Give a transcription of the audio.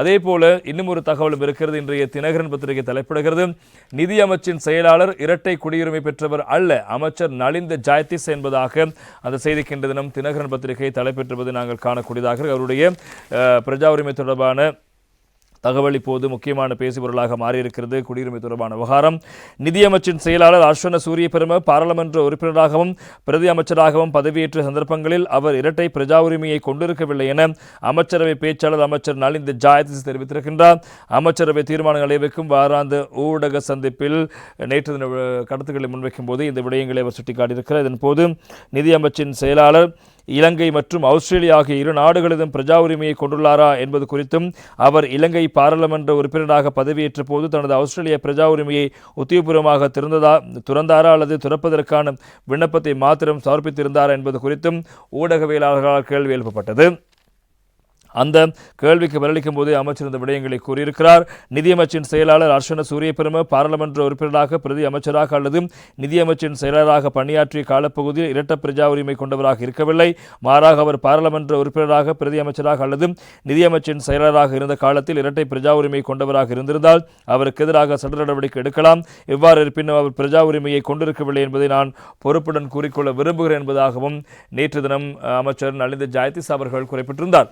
அதேபோல இன்னும் ஒரு தகவலும் இருக்கிறது. இன்றைய தினகரன் பத்திரிகை தலைப்பிடுகிறது, நிதி அமைச்சின் செயலாளர் இரட்டை குடியுரிமை பெற்றவர் அல்ல, அமைச்சர் நலிந்த ஜாயதிஸ் என்பதாக அந்த செய்திக்கு இன்று தினம் தினகரன் பத்திரிகை தலைப்பெற்றுவது நாங்கள் காணக்கூடியதாக. அவருடைய பிரஜா உரிமை தொடர்பான தகவல் இப்போது முக்கியமான பேசுபொருளாக மாறியிருக்கிறது. குடியுரிமை தொடர்பான விவகாரம். நிதியமைச்சின் செயலாளர் அர்ஷன சூரியபிரம பாராளுமன்ற உறுப்பினராகவும் பிரதி அமைச்சராகவும் பதவியேற்ற சந்தர்ப்பங்களில் அவர் இரட்டை பிரஜா உரிமையை கொண்டிருக்கவில்லை என அமைச்சரவை பேச்சாளர் அமைச்சர் நலிந்த ஜாயதிஸ் தெரிவித்திருக்கின்றார். அமைச்சரவை தீர்மானங்களை வைக்கும் வாராந்த ஊடக சந்திப்பில் நேற்று தின கருத்துக்களை முன்வைக்கும் போது இந்த விடயங்களை அவர் சுட்டிக்காட்டியிருக்கிறார். இதன்போது நிதியமைச்சின் செயலாளர் இலங்கை மற்றும் ஆஸ்திரேலியா ஆகிய இரு நாடுகளிலும் பிரஜா உரிமையை கொண்டுள்ளாரா என்பது குறித்தும், அவர் இலங்கை பாராளுமன்ற உறுப்பினராக பதவியேற்ற போது தனது ஆஸ்திரேலிய பிரஜா உரிமையை உத்தியோகபூர்வமாக துறந்தாரா அல்லது துறப்பதற்கான விண்ணப்பத்தை மாத்திரம் சமர்ப்பித்திருந்தாரா என்பது குறித்தும் ஊடகவியலாளர்களால் கேள்வி எழுப்பப்பட்டது. அந்த கேள்விக்கு பதிலளிக்கும் போதே அமைச்சர் இந்த விடயங்களை கூறியிருக்கிறார். நிதியமைச்சின் செயலாளர் அர்ஷன சூரியபிரம பாராளுமன்ற உறுப்பினராக பிரதி அமைச்சராக அல்லது நிதியமைச்சின் செயலராக பணியாற்றிய காலப்பகுதியில் இரட்ட பிரஜா உரிமை கொண்டவராக இருக்கவில்லை. மாறாக அவர் பாராளுமன்ற உறுப்பினராக பிரதி அமைச்சராக அல்லது நிதியமைச்சின் செயலராக இருந்த காலத்தில் இரட்டை பிரஜா உரிமை கொண்டவராக இருந்திருந்தால் அவருக்கு எதிராக சட்ட நடவடிக்கை எடுக்கலாம். எவ்வாறு இருப்பினும் அவர் பிரஜா உரிமையை கொண்டிருக்கவில்லை என்பதை நான் பொறுப்புடன் கூறிக்கொள்ள விரும்புகிறேன் என்பதாகவும் நேற்று தினம் அமைச்சர் நலிந்த ஜாயதிஸ் அவர்கள் குறிப்பிட்டிருந்தார்.